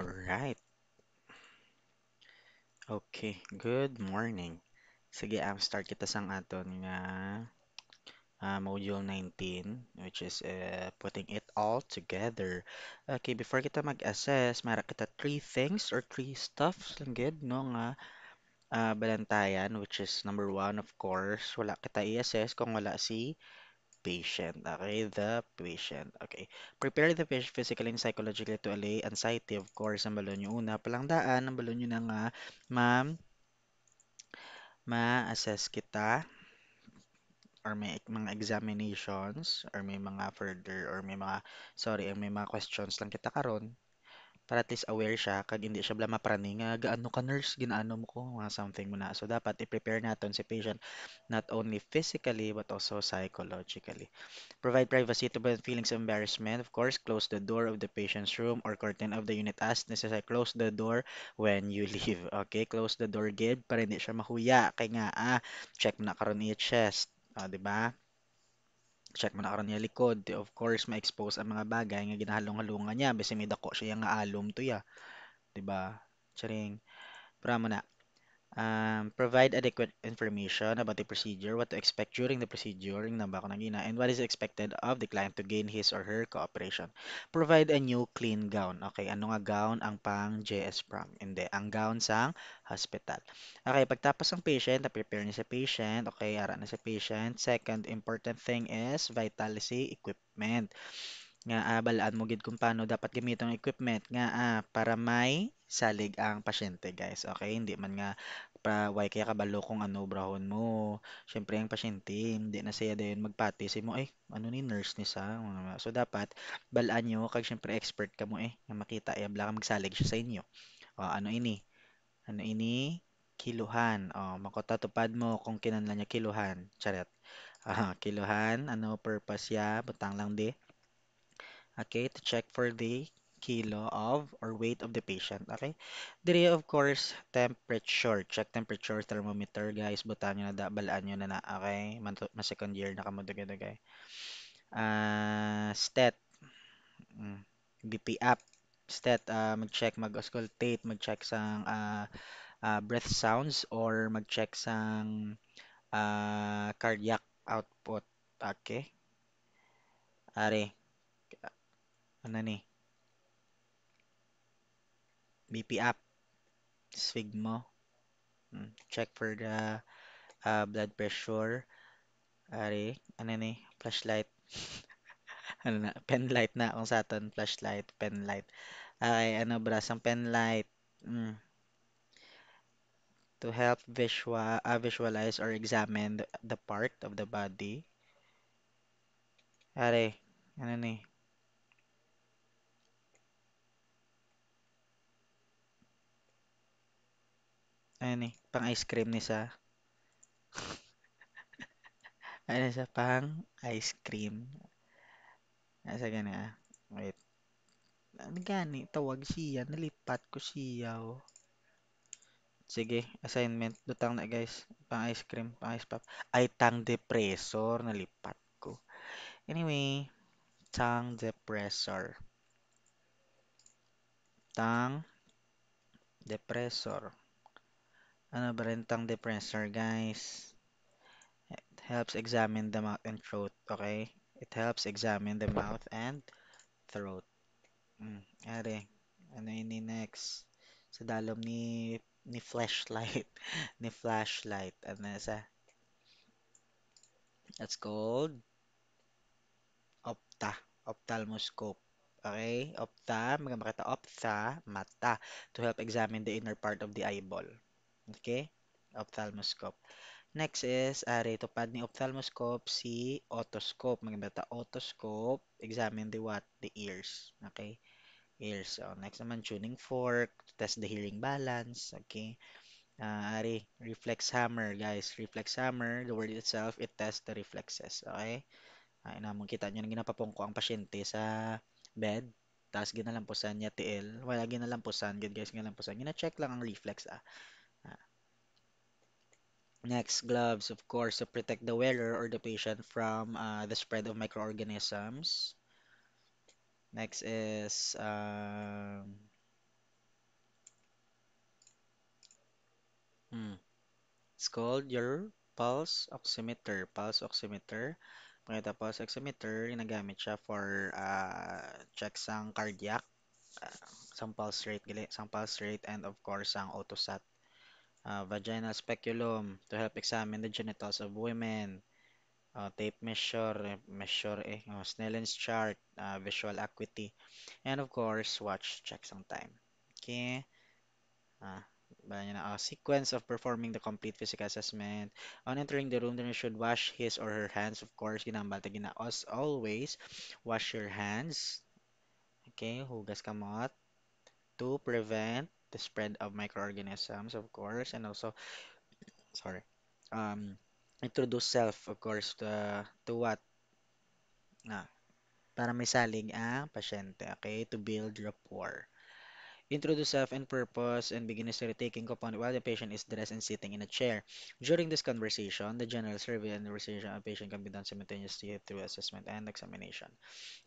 Alright. Okay. Good morning. Sige, start kita sang aton nga module 19, which is putting it all together. Okay, before kita mag-assess, mara kita three things or three stuffs lang gid no nga balantayan, which is number one, of course, wala kita i-assess kung wala si patient. Okay, the patient. Okay. Prepare the patient physically and psychologically to allay anxiety. Of course, ang balon yung una palang daan, ang balon yun na nga, ma'am, ma-assess kita or may mga examinations or may mga further or may mga sorry, may mga questions lang kita karon para at least aware siya kag hindi siya bala mapraning nga gaano ka nurse ginaano mo ko mga something mo na. So dapat i-prepare naton si patient not only physically but also psychologically. Provide privacy to prevent feelings of embarrassment. Of course, close the door of the patient's room or curtain of the unit as necessary. Close the door when you leave. Okay, close the door gid para hindi siya mahuya. Kay nga, check mo na karon niya chest. Di ba? Check mo na karon niya likod. Of course, ma-expose ang mga bagay nga ginahalong-halungan niya. Basi may dako siya nga alom to ya. Di ba? Charing. Para mo na. Provide adequate information about the procedure, what to expect during the procedure, yung namba ko nangina, and what is expected of the client to gain his or her cooperation. Provide a new clean gown. Okay, ano nga gown ang pang JS prom? Hindi, ang gown sang hospital. Okay, pagtapos ng patient, na-prepare niya sa patient, okay, ara na sa patient. Second important thing is vitality equipment nga balaan mo gid kung paano dapat gamiton ang equipment nga para may salig ang pasyente guys. Okay, hindi man nga why kaya kabalo kung ano brahon mo. Syempre ang pasyente hindi na siya dayon magpati mo ay ano ni nurse ni sa so dapat balaan nyo kag syempre expert ka mo nga makita bala ka magsalig siya sa inyo. O, ano ini? Ano ini? Kiluhan. O, makotatupad mo kung kinahanglan niya kiluhan. Charet. Kiluhan, ano purpose ya? Butang lang di. Okay, to check for the kilo of or weight of the patient. Okay. Diri of course, temperature. Check temperature thermometer, guys. Butan nyo na da, balaan nyo na na. Okay. Mas second year na kamo dugay-dugay. Stat. Mm. BP up. Stat, mag-check, mag-auscultate, mag-check sang breath sounds or mag-check sang cardiac output. Okay. Ari, ano ni? BP up. Swig mo. Check for the blood pressure. Ari, ano ni? Flashlight. Ano na? Pen light na kung sa aton. Flashlight, pen light. Ay, ano bras ang pen light? Mm. To help visualize or examine the part of the body. Ari, ano ni? Ano ni? Pang ice cream ni sa? Ano sa pang ice cream? Asa gani Wait. Ano gani? Tawag siya. Nalipat ko siya. Oh. Sige, assignment. Lutang na guys. Pang ice cream, pang ice pop. Ay, tang depressor. Nalipat ko. Anyway, tang depressor. Tang depressor. Ano ba rin tang depressor, guys? It helps examine the mouth and throat, okay? It helps examine the mouth and throat. Are, ano ini next? Sa dalom ni flashlight. Ni flashlight. Ano sa? That's called opta. Ophthalmoscope. Okay? Opta, makita optha, mata, to help examine the inner part of the eyeball. Okay? Ophthalmoscope. Next is, tupad ni ophthalmoscope, si otoscope. Maganda otoscope, examine the what? The ears. Okay? Ears. So, next naman, tuning fork, to test the hearing balance. Okay? Reflex hammer, guys. Reflex hammer, the word itself, it tests the reflexes. Okay? Ay na mong kita nyo na ginapapong ko ang pasyente sa bed. Tapos ginalampusan niya tiil. Wala ginalampusan. Good guys, ginalampusan. Gina-check lang ang reflex. Ah. Next, gloves, of course, to protect the wearer or the patient from the spread of microorganisms. Next is Mm. It's called your pulse oximeter. Pulse oximeter. Pakita pulse oximeter, ginagamit siya for check sang cardiac, uh, sang pulse rate, sang pulse rate, and of course, sang autosat. Vaginal speculum to help examine the genitals of women. Tape measure, Snellen's chart, visual acuity, and of course, watch check sang time. Okay. Ah, sequence of performing the complete physical assessment. On entering the room, the nurse should wash his or her hands. Of course, ginambal as always, wash your hands. Okay, hugas kamot to prevent the spread of microorganisms, of course, and also, sorry, um, introduce self, of course, to what? Ah, para may saling ang pasyente, okay, to build rapport. Introduce self and purpose and begin history taking component while the patient is dressed and sitting in a chair. During this conversation, the general survey and the conversation of patient can be done simultaneously through assessment and examination.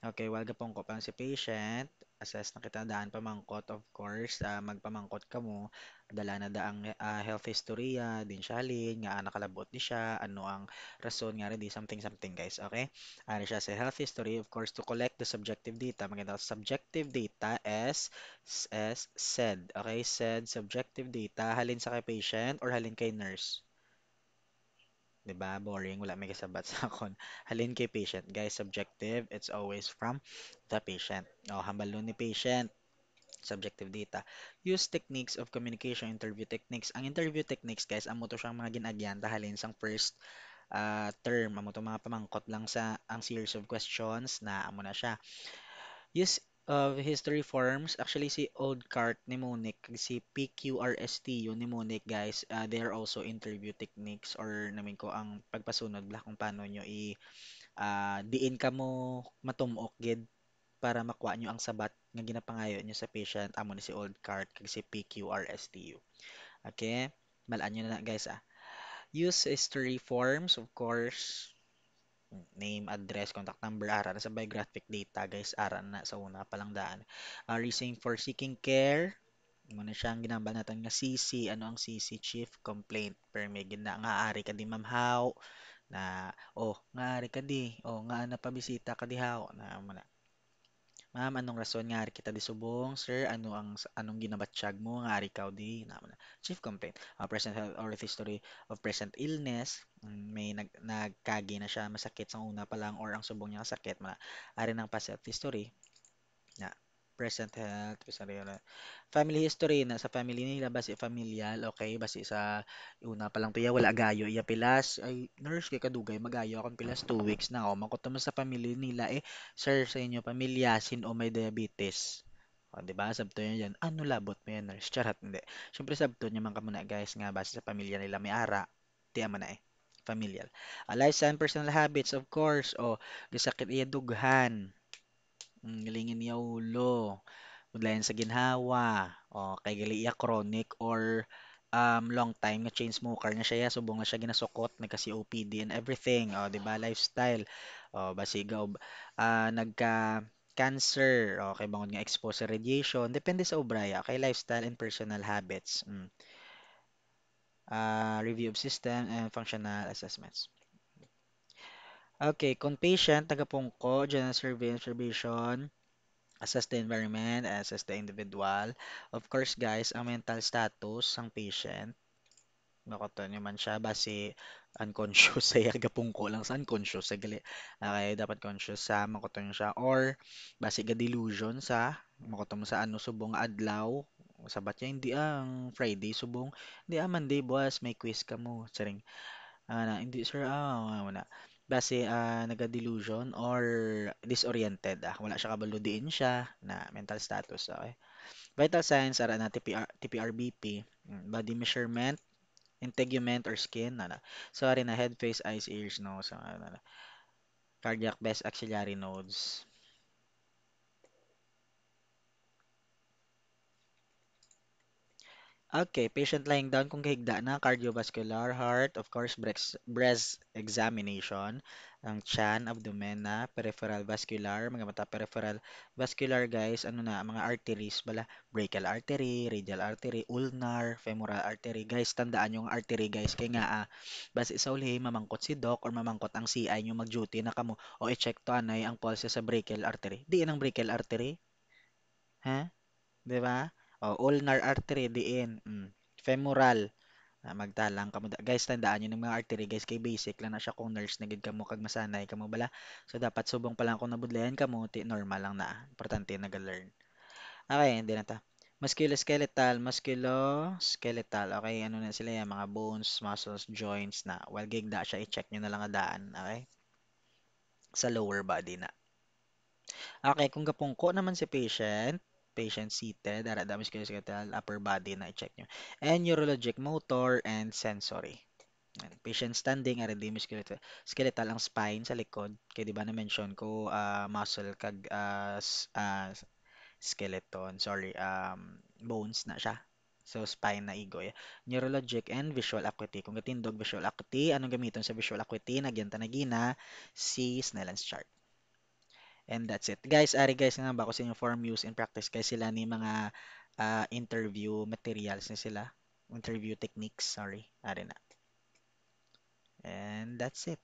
Okay, while gapong ko pang si patient, assess na kita daan pamangkot, of course, magpamangkot ka mo, dala na daang health history, din siya halin, nga nakalabot di siya, ano ang rason nga rin di something something guys, okay? Ano siya sa health history, of course, to collect the subjective data. Maganda subjective data as said, okay? Said subjective data, halin sa kay patient or halin kay nurse. 'Di ba? Boring, wala may kasabat sa akon. Halin kay patient. Guys, subjective, it's always from the patient. O, hambalo ni patient, subjective data. Use techniques of communication, interview techniques. Ang interview techniques, guys, amo to siyang mga ginagyan halin sang first term. Amo to mga pamangkot lang sa ang series of questions na amo na siya. Use of history forms. Actually, si Old Cart ni Monic, si PQRSTU ni Monic, guys, they are also interview techniques or namin ko ang pagpasunod bla kung paano nyo diin ka mo matumok gid para makuha nyo ang sabat nga ginapangayo nyo sa patient amo ni si Old Cart kag si PQRSTU. Okay? Balaan nyo na guys ah. Use history forms, of course. Name, address, contact number, ara na sa biographic data, guys, ara na sa una palang daan. Reason for seeking care, muna siyang ginambal natin nga CC. Ano ang CC? Chief Complaint Permit. Gina nga ari ka di mamhaw na nga ari ka di nga napabisita ka di haw na muna. Ma'am, anong rason nga ari kita di subong? Sir, anong ginabatsyag mo nga ari ikaw di na muna. Chief Complaint. Present health or history of present illness. May nagkagi na siya masakit sa una pa lang or ang subong niya sakit. Ari ng past health history. Na present health, family history na sa family nila base familial, okay, base sa una pa lang tuya wala gayo iya pilas ay nurse kay kadugay magayo akong pilas 2 weeks na o makutom sa family nila sir sa inyo pamilya sin o may diabetes. O, di ba? Sabto niya dyan. Ano labot mo yan, nurse? Charot, hindi. Siyempre, sabto niya man ka muna, guys, nga base sa pamilya nila may ara. Tiya man na Familial. Lifestyle and personal habits, of course. O, gisakit iya dughan. Galingin niya ulo. Mudlayan sa ginhawa. O, kay gali iya chronic or long time nga chain smoker na siya. Subong na siya ginasukot. Nagka-COPD and everything. O, di ba? Lifestyle. O, basigaw. Nagka cancer. O, kay bangon nga exposed sa radiation. Depende sa ubraya. Kay lifestyle and personal habits. Review of system and functional assessments. Okay, kung patient, tagapungko, general survey observation, assess the environment, assess the individual. Of course, guys, ang mental status ng patient, makoto nyo man siya, base unconscious sa gapungko lang sa unconscious sa gali. Okay, dapat conscious sa makoto nyo siya. Or, base ga delusion sa, makoto mo sa ano, subong adlaw, sabat niya, hindi ang Friday, subong, hindi Monday, boss, may quiz ka mo. Saring, hindi sir, wala. Base naga-delusion or disoriented. Wala siya kabalo diin siya na mental status. Okay? Vital signs ara na TPRBP, body measurement, integument or skin. So, ari na head, face, eyes, ears, nose, cardiac, best axillary nodes. Okay, patient lying down kung kahigda na, cardiovascular, heart, of course, breast examination, ang tiyan, abdomen na, peripheral vascular, mga mata, peripheral vascular, guys, ano na, mga arteries, bala, brachial artery, radial artery, ulnar, femoral artery, guys, tandaan yung artery, guys, kaya nga, basta isauli, mamangkot si doc or mamangkot ang CI nyo mag-duty na kamo, o i-check to anay ang pulse sa brachial artery. Di ang brachial artery, ha? 'Di ba? O, ulnar artery diin. Femoral. Magtalang kamo. Guys, tandaan nyo ng mga artery, guys, kay basic lang na siya kung nurse na gid kamo kag masanay kamo bala. So, dapat subong pa lang kung nabudlayan kamo, normal lang na. Importante nag-learn. Okay, hindi na ta. Musculoskeletal, musculoskeletal. Okay, ano na sila yan? Mga bones, muscles, joints na. Well, gigda siya, i-check nyo na lang ang daan. Okay? Sa lower body na. Okay, kung gapungko naman si patient seated, daradamis kayo sa upper body na i-check nyo. And neurologic, motor, and sensory. Yan. Patient standing, R&D musculoskeletal. Skeletal ang spine sa likod. Kaya di ba na-mention ko, muscle kag skeleton, sorry, bones na siya. So, spine na igoy. Neurologic and visual acuity. Kung katindog visual acuity, anong gamiton sa visual acuity? Nagyan tanagina, si Snellen's chart. And that's it. Guys, ari guys nga ba ko sa inyo form use in practice guys sila ni mga interview materials ni sila. Interview techniques, sorry. Ari na. And that's it.